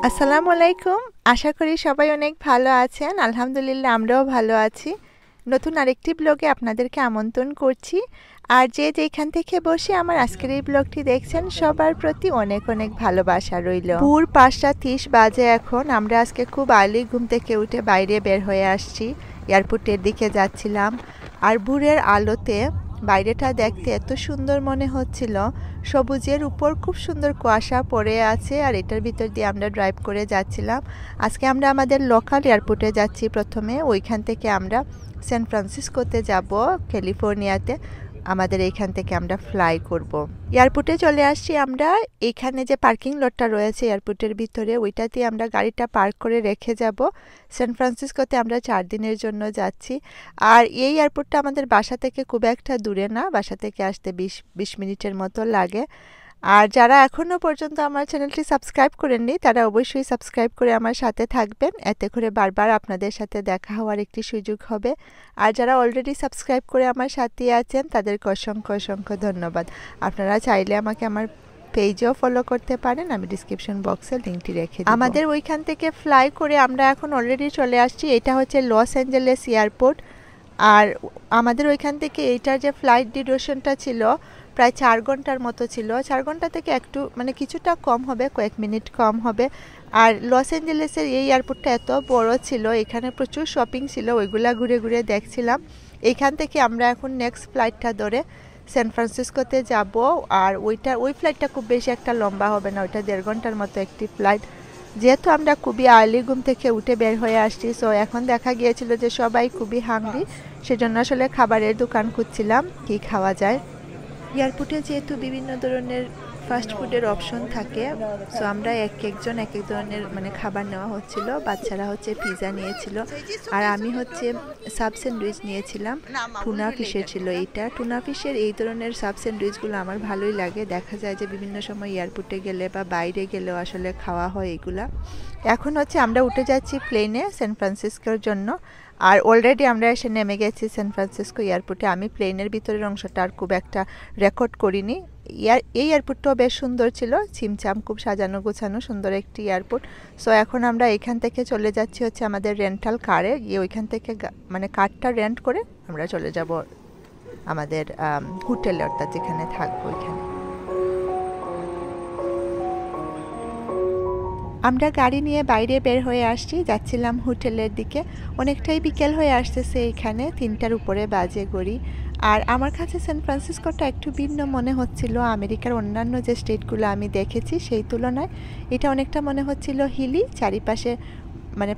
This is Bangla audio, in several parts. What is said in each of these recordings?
আসসালামু আলাইকুম। আশা করি সবাই অনেক ভালো আছেন। আলহামদুলিল্লাহ আমরাও ভালো আছি। নতুন আরেকটি ব্লগে আপনাদেরকে আমন্ত্রণ করছি। আর যে যেখান থেকে বসে আমার আজকের এই ব্লগটি দেখছেন সবার প্রতি অনেক অনেক ভালোবাসা রইল। ভোর ৫:৩০ বাজে এখন। আমরা আজকে খুব আর্লি ঘুম থেকে উঠে বাইরে বের হয়ে আসছি। এয়ারপোর্টের দিকে যাচ্ছিলাম। আর ভোরের আলোতে বাইরেটা দেখতে এত সুন্দর মনে হচ্ছিল। সবুজের উপর খুব সুন্দর কুয়াশা পড়ে আছে আর এটার ভিতর দিয়ে আমরা ড্রাইভ করে যাচ্ছিলাম। আজকে আমরা আমাদের লোকাল এয়ারপোর্টে যাচ্ছি প্রথমে। ওইখান থেকে আমরা সান ফ্রান্সিসকোতে যাব, ক্যালিফোর্নিয়াতে। আমাদের এইখান থেকে আমরা ফ্লাই করব। এয়ারপোর্টে চলে আসছি আমরা। এখানে যে পার্কিং লটটা রয়েছে এয়ারপোর্টের ভিতরে, ওইটাতে আমরা গাড়িটা পার্ক করে রেখে যাব। সান ফ্রান্সিসকোতে আমরা 4 দিনের জন্য যাচ্ছি। আর এই এয়ারপোর্টটা আমাদের বাসা থেকে খুব একটা দূরে না, বাসা থেকে আসতে 20 মিনিটের মতো লাগে। আর যারা এখনও পর্যন্ত আমার চ্যানেলটি সাবস্ক্রাইব করেননি তারা অবশ্যই সাবস্ক্রাইব করে আমার সাথে থাকবেন, এতে করে বারবার আপনাদের সাথে দেখা হওয়ার একটি সুযোগ হবে। আর যারা অলরেডি সাবস্ক্রাইব করে আমার সাথে আছেন তাদেরকে অসংখ্য অসংখ্য ধন্যবাদ। আপনারা চাইলে আমাকে আমার পেজেও ফলো করতে পারেন, আমি ডিসক্রিপশন বক্সে লিঙ্কটি রেখে দেব। আমাদের ওইখান থেকে ফ্লাই করে আমরা এখন অলরেডি চলে আসছি। এটা হচ্ছে লস অ্যাঞ্জেলেস এয়ারপোর্ট। আর আমাদের ওইখান থেকে এইটার যে ফ্লাইট ডিউরেশনটা ছিল প্রায় 4 ঘন্টার মতো ছিল। 4 ঘন্টা থেকে একটু কিছুটা কম হবে, কয়েক মিনিট কম হবে। আর লস অ্যাঞ্জেলেসের এই এয়ারপোর্টটা এত বড় ছিল, এখানে প্রচুর শপিং ছিল, ওইগুলা ঘুরে ঘুরে দেখছিলাম। এইখান থেকে আমরা এখন নেক্সট ফ্লাইটটা ধরে সান ফ্রান্সিসকোতে যাব। আর ওই ফ্লাইটটা খুব বেশি একটা লম্বা হবে না, ওইটা 1.5 ঘন্টার মতো একটি ফ্লাইট। যেহেতু আমরা খুবই আর্লি ঘুম থেকে উঠে বের হয়ে আসছি, সো এখন দেখা গিয়েছিল যে সবাই খুবই হাংরি, সেজন্য আসলে খাবারের দোকান খুঁজছিলাম কি খাওয়া যায়। এয়ারপোর্টে যেহেতু বিভিন্ন ধরনের ফাস্ট ফুডের অপশন থাকে, সো আমরা একজন এক এক ধরনের খাবার নেওয়া হচ্ছিল। বাচ্চারা হচ্ছে পিৎজা নিয়েছিল আর আমি হচ্ছে সাব স্যান্ডউইচ নিয়েছিলাম। টুনা ফিশের ছিল এইটা। টুনা ফিশের এই ধরনের সাব স্যান্ডউইচগুলো আমার ভালোই লাগে। দেখা যায় যে বিভিন্ন সময় এয়ারপোর্টে গেলে বা বাইরে গেলেও আসলে খাওয়া হয় এইগুলা। এখন হচ্ছে আমরা উঠে যাচ্ছি প্লেনে সান ফ্রান্সিসকোর জন্য। আর অলরেডি আমরা এসে নেমে গেছি সান ফ্রান্সিসকো এয়ারপোর্টে। আমি প্লেনের ভিতরের অংশটা আর খুব একটা রেকর্ড করিনি। এই এয়ারপোর্টটাও বেশ সুন্দর ছিল, ছিমছাম, খুব সাজানো গোছানো সুন্দর একটি এয়ারপোর্ট। সো এখন আমরা এখান থেকে চলে যাচ্ছি হচ্ছে আমাদের রেন্টাল কারে গিয়ে, ওইখান থেকে কারটা রেন্ট করে আমরা চলে যাব আমাদের হোটেলে, অর্থাৎ যেখানে থাকবো ওইখানে। আমরা গাড়ি নিয়ে বাইরে বের হয়ে আসছি, যাচ্ছিলাম হোটেলের দিকে। অনেকটাই বিকেল হয়ে আসতেছে, এখানে 3টার উপরে বাজে ঘড়ি। আর আমার কাছে সান ফ্রান্সিসকোটা একটু ভিন্ন মনে হচ্ছিল আমেরিকার অন্যান্য যে স্টেটগুলো আমি দেখেছি সেই তুলনায়। এটা অনেকটা মনে হচ্ছিল হিলি, চারিপাশে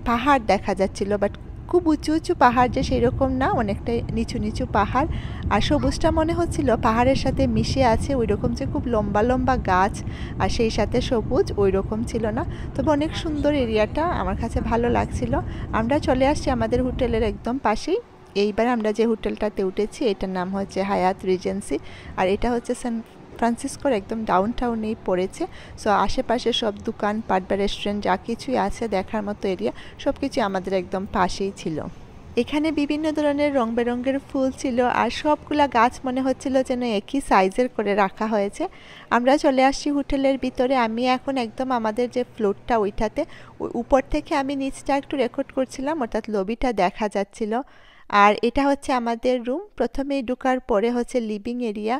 পাহাড় দেখা যাচ্ছিল, বাট খুব উঁচু উঁচু পাহাড় যে সেই রকম না, অনেকটাই নিচু নিচু পাহাড়। আর সবুজটা মনে হচ্ছিল পাহাড়ের সাথে মিশে আছে, ওই রকম যে খুব লম্বা লম্বা গাছ আর সেই সাথে সবুজ, ওই রকম ছিল না। তবে অনেক সুন্দর এরিয়াটা, আমার কাছে ভালো লাগছিল। আমরা চলে আসছি আমাদের হোটেলের একদম পাশেই। এইবার আমরা যে হোটেলটাতে উঠেছি এটার নাম হচ্ছে হায়াত রিজেন্সি। আর এটা হচ্ছে সান ফ্রান্সিসকোর একদম ডাউন টাউনেই পড়েছে। সো আশেপাশে সব দোকানপাট বা রেস্টুরেন্ট যা কিছুই আছে দেখার মতো এরিয়া, সব কিছু আমাদের একদম পাশেই ছিল। এখানে বিভিন্ন ধরনের রং বেরঙের ফুল ছিল আর সবগুলা গাছ মনে হচ্ছিল যেন একই সাইজের করে রাখা হয়েছে। আমরা চলে আসছি হোটেলের ভিতরে। আমি এখন একদম আমাদের যে ফ্লোরটা ওইটাতে, উপর থেকে আমি নিচটা একটু রেকর্ড করছিলাম, অর্থাৎ লবিটা দেখা যাচ্ছিল। আর এটা হচ্ছে আমাদের রুম। প্রথমেই ঢোকার পরে হচ্ছে লিভিং এরিয়া।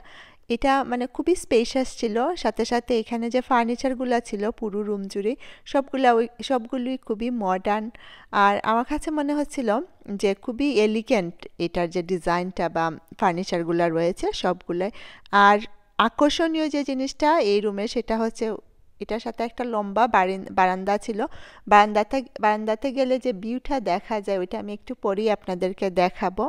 এটা খুবই স্পেশাস ছিল, সাথে সাথে এখানে যে ফার্নিচারগুলো ছিল পুরো রুম জুড়ে সবগুলোই খুবই মডার্ন। আর আমার কাছে মনে হচ্ছিল যে খুবই এলিগেন্ট এটার যে ডিজাইনটা বা ফার্নিচারগুলো রয়েছে সবগুলোই। আর আকর্ষণীয় যে জিনিসটা এই রুমে সেটা হচ্ছে এটার সাথে একটা লম্বা বারান্দা ছিল। বারান্দাতে গেলে যে ভিউটা দেখা যায় ওইটা আমি একটু পরেই আপনাদেরকে দেখাবো।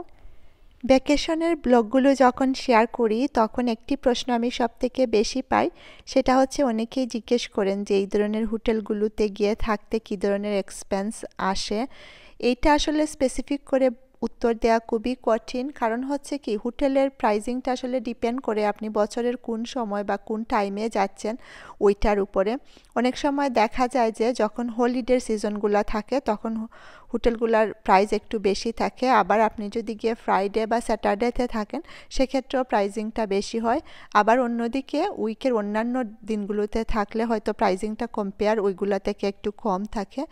ভ্যাকেশনের ব্লগগুলো যখন শেয়ার করি তখন একটি প্রশ্ন আমি সবথেকে বেশি পাই, সেটা হচ্ছে অনেকেই জিজ্ঞেস করেন যে এই ধরনের হোটেলগুলোতে গিয়ে থাকতে কী ধরনের এক্সপেন্স আসে। এইটা আসলে স্পেসিফিক করে উত্তর দেওয়া খুবই কঠিন, কারণ হচ্ছে কি হোটেলের প্রাইজিংটা আসলে ডিপেন্ড করে আপনি বছরের কোন সময় বা কোন টাইমে যাচ্ছেন ওইটার উপরে। অনেক সময় দেখা যায় যে যখন হলিডের সিজনগুলো থাকে তখন হোটেলগুলোর প্রাইস একটু বেশি থাকে। আবার আপনি যদি গিয়ে ফ্রাইডে বা স্যাটারডেতে থাকেন সেক্ষেত্রেও প্রাইজিংটা বেশি হয়। আবার অন্যদিকে উইকের অন্যান্য দিনগুলোতে থাকলে হয়তো প্রাইজিংটা কম্পেয়ার ওইগুলো থেকে একটু কম থাকে।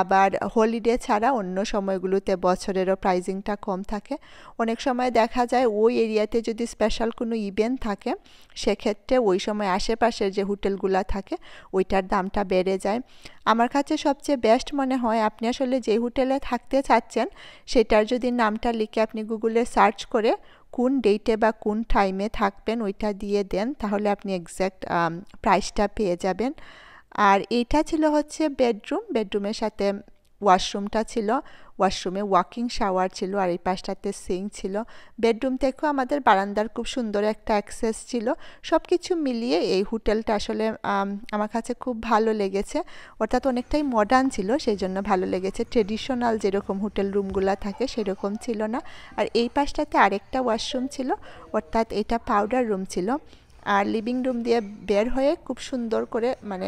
আবার হলিডে ছাড়া অন্য সময়গুলোতে বছরেরও প্রাইজিংটা কম থাকে। অনেক সময় দেখা যায় ওই এরিয়াতে যদি স্পেশাল কোনো ইভেন্ট থাকে সেক্ষেত্রে ওই সময় আশেপাশের যে হোটেলগুলো থাকে ওইটার দামটা বেড়ে যায়। আমার কাছে সবচেয়ে বেস্ট মনে হয় আপনি আসলে যে হোটেলে থাকতে চাচ্ছেন সেটার যদি নামটা লিখে আপনি গুগলে সার্চ করে কোন ডেটে বা কোন টাইমে থাকবেন ওইটা দিয়ে দেন, তাহলে আপনি এক্স্যাক্ট প্রাইসটা পেয়ে যাবেন। আর এইটা ছিল হচ্ছে বেডরুমের সাথে ওয়াশরুমটা ছিল, ওয়াশরুমে ওয়াকিং শাওয়ার ছিল আর এই পাশটাতে সিঙ্ক ছিল। বেডরুম থেকেও আমাদের বারান্দার খুব সুন্দর একটা অ্যাক্সেস ছিল। সব কিছু মিলিয়ে এই হোটেলটা আসলে আমার কাছে খুব ভালো লেগেছে, অর্থাৎ অনেকটাই মডার্ন ছিল, সেই জন্য ভালো লেগেছে। ট্রেডিশনাল যেরকম হোটেল রুমগুলো থাকে সেরকম ছিল না। আর এই পাশটাতে আরেকটা ওয়াশরুম ছিল, অর্থাৎ এটা পাউডার রুম ছিল। আর লিভিং রুম দিয়ে বের হয়ে খুব সুন্দর করে মানে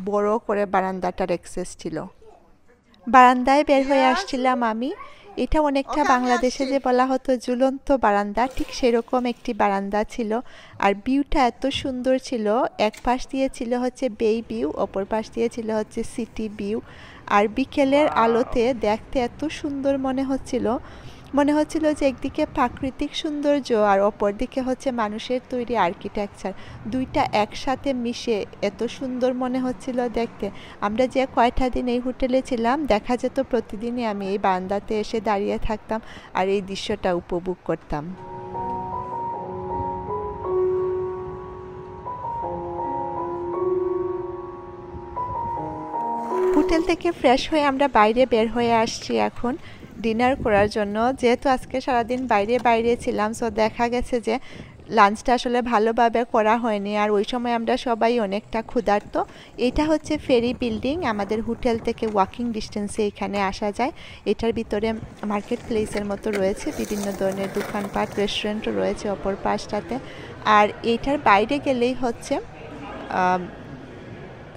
বড় করে বারান্দাটার অ্যাক্সেস ছিল। বারান্দায় বের হয়ে আসছিলাম আমি। এটা অনেকটা বাংলাদেশে যে বলা হতো ঝুলন্ত বারান্দা, ঠিক সেরকম একটি বারান্দা ছিল। আর ভিউটা এত সুন্দর ছিল, এক পাশ দিয়ে ছিল হচ্ছে বে ভিউ, অপর পাশ দিয়ে ছিল হচ্ছে সিটি ভিউ। আর বিকেলের আলোতে দেখতে এত সুন্দর মনে হচ্ছিল যে একদিকে প্রাকৃতিক সৌন্দর্য আর অপর দিকে হচ্ছে মানুষের তৈরি আর্কিটেকচার, দুইটা একসাথে মিশে এত সুন্দর মনে হচ্ছিল দেখতে। আমরা যে কয়টা দিন এই হোটেলে ছিলাম দেখা যেত প্রতিদিনই আমি এই বারান্দাতে এসে দাঁড়িয়ে থাকতাম আর এই দৃশ্যটা উপভোগ করতাম। হোটেল থেকে ফ্রেশ হয়ে আমরা বাইরে বের হয়ে আসছি এখন ডিনার করার জন্য। যেহেতু আজকে সারাদিন বাইরে ছিলাম, সো দেখা গেছে যে লাঞ্চটা আসলে ভালোভাবে করা হয়নি। আর ওই সময় আমরা সবাই অনেকটা ক্ষুধার্ত। এটা হচ্ছে ফেরি বিল্ডিং, আমাদের হোটেল থেকে ওয়াকিং ডিস্টেন্সে এখানে আসা যায়। এটার ভিতরে মার্কেট প্লেসের মতো রয়েছে, বিভিন্ন ধরনের দোকানপাট রেস্টুরেন্টও রয়েছে অপর পাশটাতে। আর এইটার বাইরে গেলেই হচ্ছে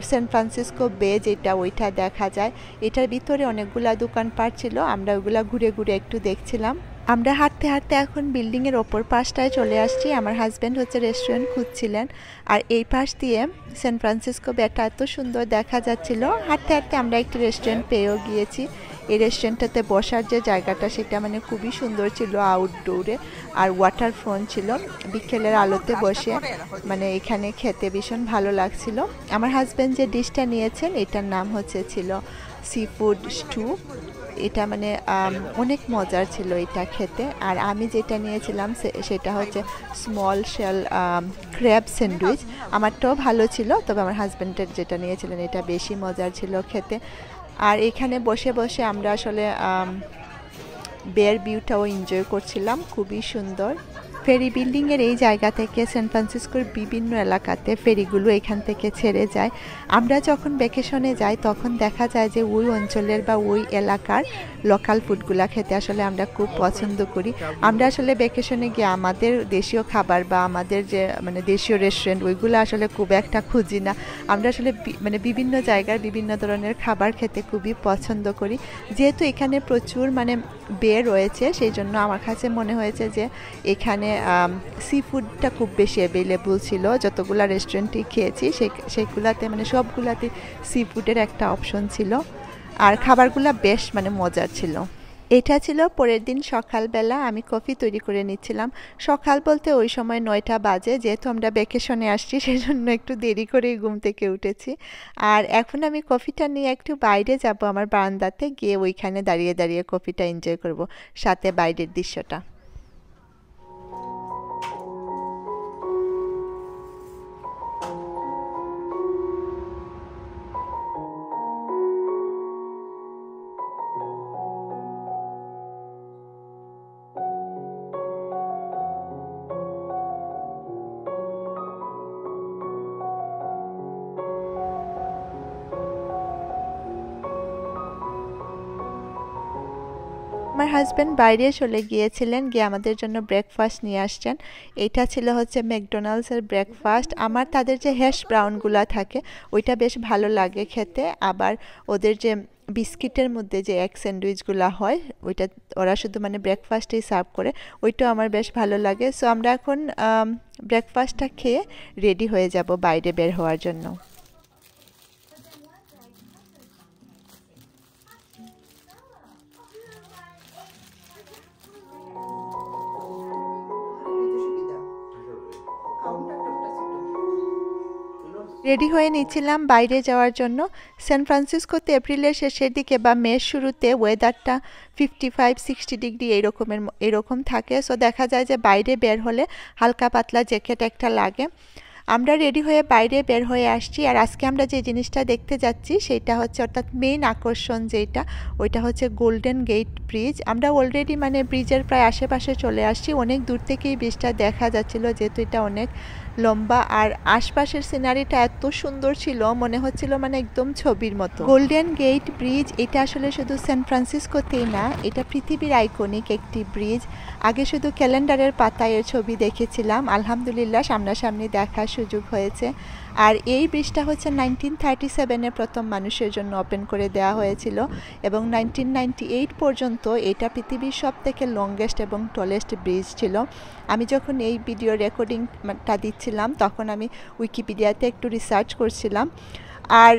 সান ফ্রান্সিসকো বে যেটা ওইটা দেখা যায়। এটার ভিতরে অনেকগুলা দোকানপাট ছিল, আমরা ওইগুলা ঘুরে একটু দেখছিলাম। আমরা হাঁটতে এখন বিল্ডিংয়ের ওপর পাশটায় চলে আসছি। আমার হাজব্যান্ড হচ্ছে রেস্টুরেন্ট খুঁজছিলেন আর এই পাশ দিয়ে সান ফ্রান্সিসকো বেটা এত সুন্দর দেখা যাচ্ছিল। হাঁটতে আমরা একটি রেস্টুরেন্ট পেয়েও গিয়েছি। এই রেস্টুরেন্টটাতে বসার যে জায়গাটা সেটা মানে খুবই সুন্দর ছিল, আউটডোরে আর ওয়াটার ফ্রন্ট ছিল। বিকেলের আলোতে বসে মানে এখানে খেতে ভীষণ ভালো লাগছিল। আমার হাজব্যান্ড যে ডিশটা নিয়েছেন এটার নাম ছিল সি ফুড স্টু। এটা মানে অনেক মজার ছিল এটা খেতে। আর আমি যেটা নিয়েছিলাম সেটা হচ্ছে স্মল শেল ক্র্যাব স্যান্ডউইচ। আমারটাও ভালো ছিল, তবে আমার হাজব্যান্ডের যেটা নিয়েছিলেন এটা বেশি মজার ছিল খেতে। আর এখানে বসে আমরা আসলে বের ভিউটাও এনজয় করছিলাম, খুবই সুন্দর। ফেরি বিল্ডিংয়ের এই জায়গা থেকে সান ফ্রান্সিসকোর বিভিন্ন এলাকাতে ফেরিগুলো এখান থেকে ছেড়ে যায়। আমরা যখন ভ্যাকেশনে যাই তখন দেখা যায় যে ওই অঞ্চলের বা ওই এলাকার লোকাল ফুডগুলা খেতে আসলে আমরা খুব পছন্দ করি। আমরা আসলে ভ্যাকেশনে গিয়ে আমাদের দেশীয় খাবার বা আমাদের যে মানে দেশীয় রেস্টুরেন্ট ওইগুলো আসলে খুব একটা খুঁজি না। আমরা আসলে মানে বিভিন্ন জায়গার বিভিন্ন ধরনের খাবার খেতে খুবই পছন্দ করি। যেহেতু এখানে প্রচুর মানে বে রয়েছে সেই জন্য আমার কাছে মনে হয়েছে যে এখানে সি ফুডটা খুব বেশি অ্যাভেলেবল ছিল। যতগুলা রেস্টুরেন্টই খেয়েছি সেইগুলাতে মানে সবগুলাতে সি ফুডের একটা অপশন ছিল আর খাবারগুলা বেশ মানে মজার ছিল। এটা ছিল পরের দিন সকালবেলা, আমি কফি তৈরি করে নিচ্ছিলাম। সকাল বলতে ওই সময় 9টা বাজে, যেহেতু আমরা ভ্যাকেশনে আসছি সেজন্য একটু দেরি করেই ঘুম থেকে উঠেছি। আর এখন আমি কফিটা নিয়ে একটু বাইরে যাব, আমার বারান্দাতে গিয়ে ওইখানে দাঁড়িয়ে কফিটা এনজয় করব, সাথে বাইরের দৃশ্যটা। আমার হাজব্যান্ড বাইরে চলে গিয়েছিলেন, গিয়ে আমাদের জন্য ব্রেকফাস্ট নিয়ে আসছেন। এটা ছিল হচ্ছে ম্যাকডোনাল্ডসের ব্রেকফাস্ট। আমার তাদের যে হ্যাশ ব্রাউনগুলো থাকে ওইটা বেশ ভালো লাগে খেতে, আবার ওদের যে বিস্কিটের মধ্যে যে এগ স্যান্ডউইচগুলো হয় ওইটা ওরা শুধু মানে ব্রেকফাস্টেই সার্ভ করে, ওইটাও আমার বেশ ভালো লাগে। সো আমরা এখন ব্রেকফাস্টটা খেয়ে রেডি হয়ে যাব বাইরে বের হওয়ার জন্য। রেডি হয়ে নিচ্ছিলাম বাইরে যাওয়ার জন্য। সান ফ্রান্সিসকোতে এপ্রিলের শেষের দিকে বা মের শুরুতে ওয়েদারটা 55-60 ডিগ্রি এরকম থাকে। সো দেখা যায় যে বাইরে বের হলে হালকা পাতলা জ্যাকেট একটা লাগে। আমরা রেডি হয়ে বাইরে বের হয়ে আসছি। আর আজকে আমরা যে জিনিসটা দেখতে যাচ্ছি সেটা হচ্ছে, অর্থাৎ মেইন আকর্ষণ যেটা, ওইটা হচ্ছে গোল্ডেন গেট ব্রিজ। আমরা অলরেডি মানে ব্রিজের প্রায় আশেপাশে চলে আসছি। অনেক দূর থেকেই ব্রিজটা দেখা যাচ্ছিল, যেহেতু এটা অনেক লম্বা। আর আশপাশের সিনারিটা এত সুন্দর ছিল, মনে হচ্ছিল মানে একদম ছবির মতো। গোল্ডেন গেট ব্রিজ এটা আসলে শুধু সান ফ্রান্সিসকোতেই না, এটা পৃথিবীর আইকনিক একটি ব্রিজ। আগে শুধু ক্যালেন্ডারের পাতায় এর ছবি দেখেছিলাম, আলহামদুলিল্লাহ সামনাসামনি দেখার সুযোগ হয়েছে। আর এই ব্রিজটা হচ্ছে 1937-এ প্রথম মানুষের জন্য ওপেন করে দেওয়া হয়েছিল এবং 1998 পর্যন্ত এটা পৃথিবীর সবথেকে লংগেস্ট এবং টলেস্ট ব্রিজ ছিল। আমি যখন এই ভিডিও রেকর্ডিংটা দিচ্ছিলাম তখন আমি উইকিপিডিয়াতে একটু রিসার্চ করছিলাম, আর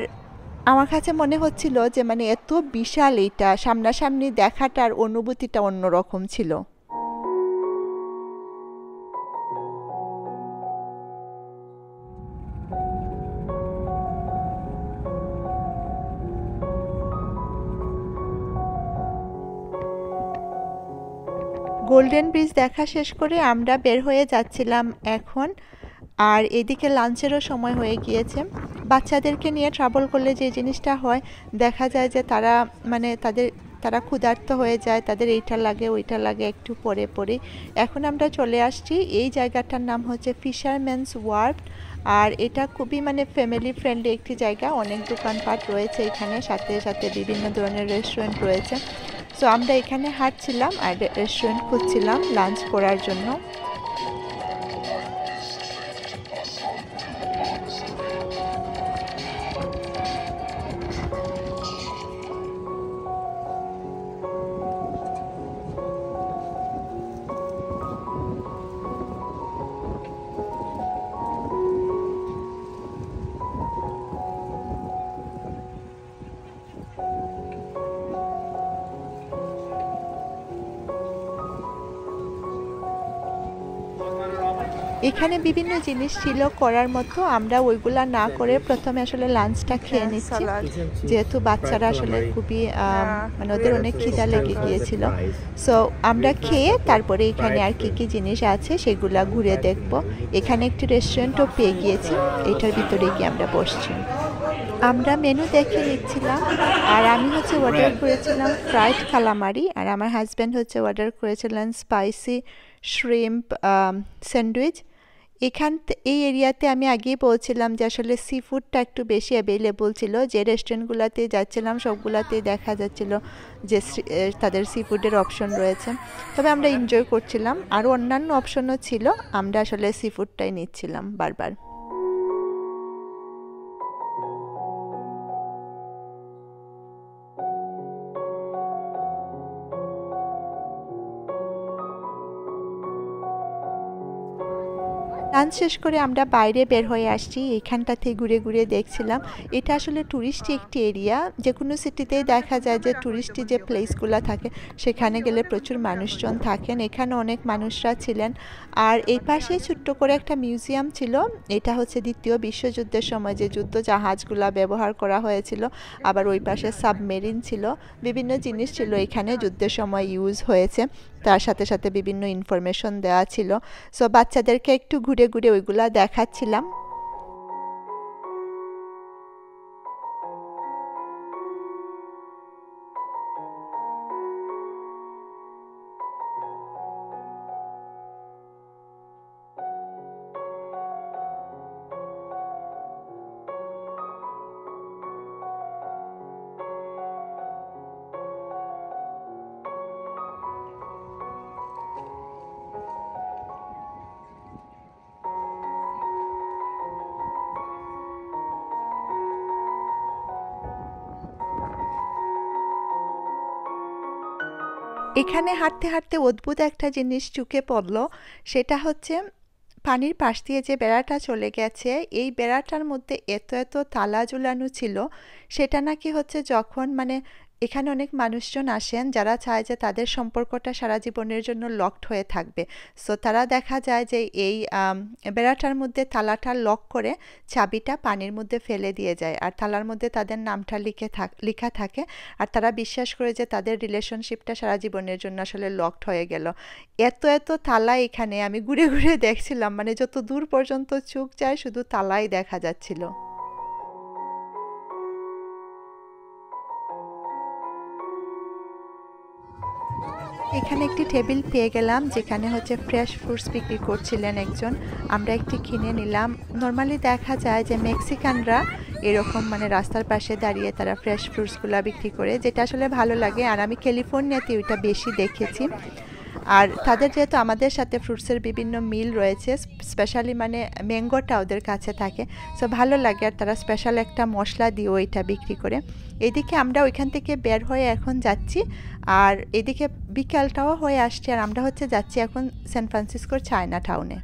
আমার কাছে মনে হচ্ছিল যে মানে এত বিশাল, এইটা সামনাসামনি দেখাটার অনুভূতিটা অন্যরকম ছিল। গোল্ডেন ব্রিজ দেখা শেষ করে আমরা বের হয়ে যাচ্ছিলাম এখন। আর এদিকে লাঞ্চেরও সময় হয়ে গিয়েছে। বাচ্চাদেরকে নিয়ে ট্রাভেল করলে যে জিনিসটা হয়, দেখা যায় যে তারা মানে তারা ক্ষুধার্ত হয়ে যায়, তাদের এইটা লাগে ওইটা লাগে একটু পরে পরে। এখন আমরা চলে আসছি, এই জায়গাটার নাম হচ্ছে ফিশারম্যানস ওয়ার্ফ। আর এটা খুবই মানে ফ্যামিলি ফ্রেন্ডলি একটি জায়গা, অনেক দোকানপাট রয়েছে এখানে, সাথে সাথে বিভিন্ন ধরনের রেস্টুরেন্ট রয়েছে। সো আমরা এখানে হাঁটছিলাম আর রেস্টুরেন্ট খুঁজছিলাম লাঞ্চ করার জন্য। এখানে বিভিন্ন জিনিস ছিল করার মতো, আমরা ওইগুলা না করে প্রথমে আসলে লাঞ্চটা খেয়ে নিচ্ছি, যেহেতু বাচ্চারা আসলে খুবই মানে ওদের অনেক খিদা লেগে গিয়েছিল। সো আমরা খেয়ে তারপরে এখানে আর কি কি জিনিস আছে সেগুলা ঘুরে দেখব। এখানে একটি রেস্টুরেন্টও পেয়ে গিয়েছি, এটার ভিতরে গিয়ে আমরা বসছি। আমরা মেনু দেখে নিচ্ছিলাম, আর আমি হচ্ছে অর্ডার করেছিলাম ফ্রাইড কালামারি, আর আমার হাজব্যান্ড হচ্ছে অর্ডার করেছিলেন স্পাইসি শ্রিম্প স্যান্ডউইচ। এই এরিয়াতে আমি আগেই বলছিলাম যে আসলে সি ফুডটা একটু বেশি অ্যাভেলেবল ছিল। যে রেস্টুরেন্টগুলোতে যাচ্ছিলাম সবগুলোতেই দেখা যাচ্ছিল যে তাদের সি ফুডের অপশন রয়েছে, তবে আমরা এনজয় করছিলাম। আরও অন্যান্য অপশনও ছিল, আমরা আসলে সি ফুডটাই নিচ্ছিলাম বারবার। লাঞ্চ শেষ করে আমরা বাইরে বের হয়ে আসছি, এইখানটাতে ঘুরে ঘুরে দেখছিলাম। এটা আসলে ট্যুরিস্টি একটি এরিয়া, যে কোনো সিটিতেই দেখা যায় যে ট্যুরিস্টি যে প্লেসগুলো থাকে সেখানে গেলে প্রচুর মানুষজন থাকেন, এখানে অনেক মানুষরা ছিলেন। আর এই পাশে ছোট্ট করে একটা মিউজিয়াম ছিল, এটা হচ্ছে দ্বিতীয় বিশ্বযুদ্ধের সময় যে যুদ্ধ জাহাজগুলো ব্যবহার করা হয়েছিল। আবার ওই পাশে সাবমেরিন ছিল, বিভিন্ন জিনিস ছিল এখানে যুদ্ধের সময় ইউজ হয়েছে, তার সাথে সাথে বিভিন্ন ইনফরমেশন দেওয়া ছিল। সো বাচ্চাদেরকে একটু ঘুরে ঘুরে ওইগুলা দেখাচ্ছিলাম। এখানে হাঁটতে হাঁটতে অদ্ভুত একটা জিনিস চোখে পড়লো, সেটা হচ্ছে পানির পাশ দিয়ে যে বেড়াটা চলে গেছে, এই বেড়াটার মধ্যে এত এত তালা ঝুলানো ছিল, সেটা নাকি হচ্ছে যখন মানে এখানে অনেক মানুষজন আসেন যারা চায় যে তাদের সম্পর্কটা সারা জীবনের জন্য লকড হয়ে থাকবে। সো তারা দেখা যায় যে এই বেড়াটার মধ্যে তালাটা লক করে চাবিটা পানির মধ্যে ফেলে দিয়ে যায়, আর তালার মধ্যে তাদের নামটা লেখা থাকে, আর তারা বিশ্বাস করে যে তাদের রিলেশনশিপটা সারা জীবনের জন্য আসলে লকড হয়ে গেল। এত এত তালা এখানে আমি ঘুরে ঘুরে দেখছিলাম, মানে যত দূর পর্যন্ত চোখ যায় শুধু তালাই দেখা যাচ্ছিল। এখানে একটি টেবিল পেয়ে গেলাম যেখানে হচ্ছে ফ্রেশ ফ্রুটস বিক্রি করছিলেন একজন, আমরা একটি কিনে নিলাম। নর্মালি দেখা যায় যে মেক্সিকানরা এরকম মানে রাস্তার পাশে দাঁড়িয়ে তারা ফ্রেশ ফ্রুটসগুলো বিক্রি করে, যেটা আসলে ভালো লাগে, আর আমি ক্যালিফোর্নিয়াতে ওইটা বেশি দেখেছি। আর তাদের যেহেতু আমাদের সাথে ফ্রুটসের বিভিন্ন মিল রয়েছে, স্পেশালি মানে ম্যাঙ্গোটা ওদের কাছে থাকে, সো ভালো লাগে, আর তারা স্পেশাল একটা মশলা দিয়েও এটা বিক্রি করে। এদিকে আমরা ওইখান থেকে বের হয়ে এখন যাচ্ছি, আর এদিকে বিকালটাও হয়ে আসছে, আর আমরা হচ্ছে যাচ্ছি এখন সান ফ্রান্সিসকোর চায়না টাউনে।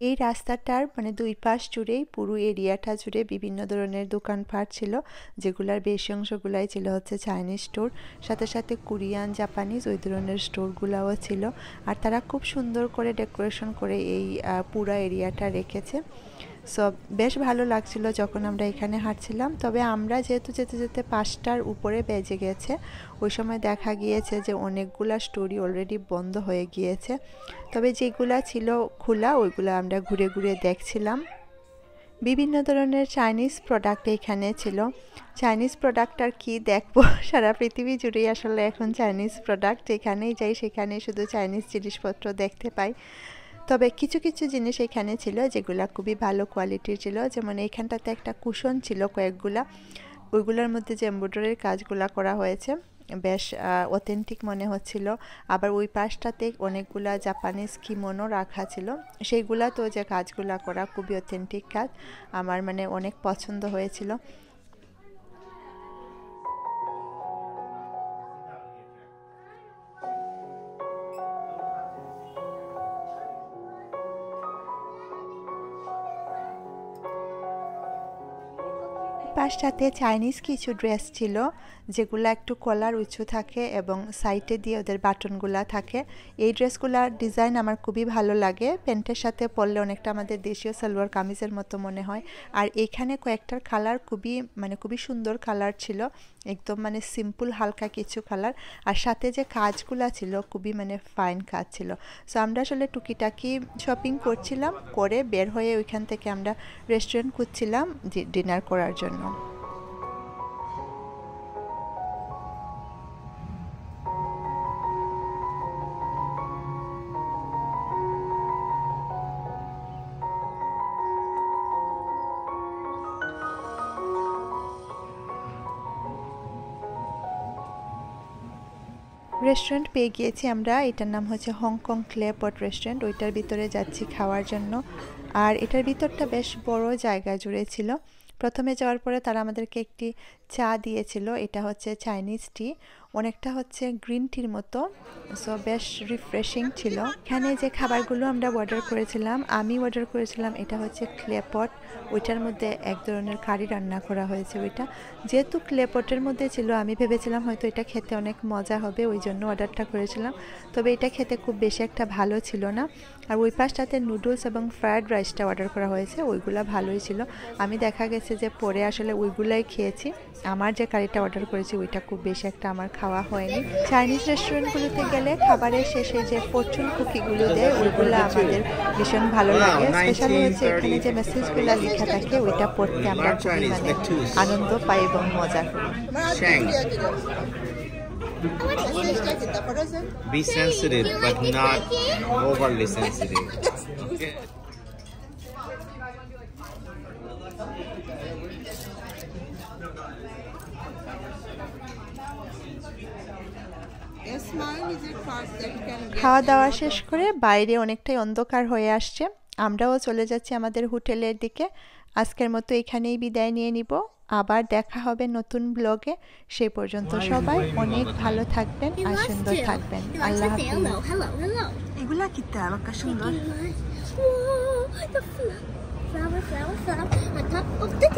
এই রাস্তাটার মানে দুই পাশ জুড়েই পুরো এরিয়াটা জুড়ে বিভিন্ন ধরনের দোকানপাট ছিল, যেগুলার বেশি অংশগুলাই ছিল হচ্ছে চাইনিজ স্টোর, সাথে সাথে কোরিয়ান জাপানিজ ওই ধরনের স্টোরগুলোও ছিল। আর তারা খুব সুন্দর করে ডেকোরেশন করে এই পুরো এরিয়াটা রেখেছে। সো বেশ ভালো লাগছিল যখন আমরা এখানে হাঁটছিলাম। তবে আমরা যেহেতু যেতে যেতে 5টার উপরে বেজে গেছে, ওই সময় দেখা গিয়েছে যে অনেকগুলা স্টোরি অলরেডি বন্ধ হয়ে গিয়েছে, তবে যেগুলা ছিল খোলা ওইগুলো আমরা ঘুরে ঘুরে দেখছিলাম। বিভিন্ন ধরনের চাইনিজ প্রোডাক্ট এখানে ছিল। চাইনিজ প্রোডাক্ট আর কি দেখবো, সারা পৃথিবী জুড়েই আসলে এখন চাইনিজ প্রোডাক্ট, যেখানেই যাই সেখানে শুধু চাইনিজ জিনিসপত্র দেখতে পাই। তবে কিছু কিছু জিনিস এখানে ছিল যেগুলো খুবই ভালো কোয়ালিটির ছিল, যেমন এইখানটাতে একটা কুশন ছিল কয়েকগুলা, ওইগুলোর মধ্যে যে এমব্রয়ডারির কাজগুলো করা হয়েছে বেশ অথেন্টিক মনে হচ্ছিল। আবার ওই পাশটাতে অনেকগুলা জাপানিজ কিমোনো রাখা ছিল, সেইগুলা তো যে কাজগুলা করা খুবই অথেন্টিক কাজ, আমার মানে অনেক পছন্দ হয়েছিল। পাশটাতে চাইনিজ কিছু ড্রেস ছিল যেগুলো একটু কলার উঁচু থাকে এবং সাইডে দিয়ে ওদের বাটনগুলা থাকে। এই ড্রেসগুলার ডিজাইন আমার খুবই ভালো লাগে, প্যান্টের সাথে পরলে অনেকটা আমাদের দেশীয় সালোয়ার কামিজের মতো মনে হয়। আর এখানে কয়েকটার কালার খুবই সুন্দর কালার ছিল, একদম মানে সিম্পল হালকা কিছু কালার, আর সাথে যে কাজগুলা ছিল খুবই মানে ফাইন কাজ ছিল। সো আমরা আসলে টুকিটাকি শপিং করছিলাম, করে বের হয়ে ওইখান থেকে আমরা রেস্টুরেন্ট খুঁজছিলাম ডিনার করার জন্য। রেস্টুরেন্ট পেয়ে গিয়েছি আমরা, এটার নাম হচ্ছে হংকং ক্লে পট রেস্টুরেন্ট, ওইটার ভিতরে যাচ্ছি খাওয়ার জন্য। আর এটার ভিতরটা বেশ বড় জায়গা জুড়ে ছিল। প্রথমে যাওয়ার পরে তারা আমাদেরকে একটি চা দিয়েছিল, এটা হচ্ছে চাইনিজ টি, অনেকটা হচ্ছে গ্রিন টির মতো, সো বেশ রিফ্রেশিং ছিল। এখানে যে খাবারগুলো আমরা অর্ডার করেছিলাম, আমি অর্ডার করেছিলাম এটা হচ্ছে ক্লে পট, ওইটার মধ্যে এক ধরনের কারি রান্না করা হয়েছে। ওইটা যেহেতু ক্লে পটের মধ্যে ছিল, আমি ভেবেছিলাম হয়তো এটা খেতে অনেক মজা হবে, ওই জন্য অর্ডারটা করেছিলাম, তবে এটা খেতে খুব বেশি একটা ভালো ছিল না। আর ওই পাশটাতে নুডলস এবং ফ্রায়েড রাইসটা অর্ডার করা হয়েছে, ওইগুলো ভালোই ছিল। আমি দেখা গেছে যে পরে আসলে ওইগুলাই খেয়েছি, আমার যে কারিটা অর্ডার করেছি ওইটা খুব বেশি একটা আমার খাওয়া হয়নি। চাইনিজ রেস্টুরেন্টগুলোতে গেলে খাবারের শেষে যে ফরচুন কুকিগুলো দেয় ওইগুলো আমাদের ভীষণ ভালো লাগে, স্পেশালি হচ্ছে এখানে যে মেসেজগুলো লেখা থাকে ওইটা পড়তে আমরা খুবই মানে আনন্দ পাই এবং মজা করি। Be sensitive, but not overly sensitive. Okay. খাওয়া দাওয়া শেষ করে বাইরে অনেকটাই অন্ধকার হয়ে আসছে, আমরাও চলে যাচ্ছি আমাদের হোটেলের দিকে। আজকের মতো এখানেই বিদায় নিয়ে নিব। আবার দেখা হবে নতুন ব্লগে। সে পর্যন্ত সবাই অনেক ভালো থাকবেন আর সুন্দর থাকবেন। আল্লাহ হাফেজ। এগুলা কি তালকা সুন্দর। Flower, on top of the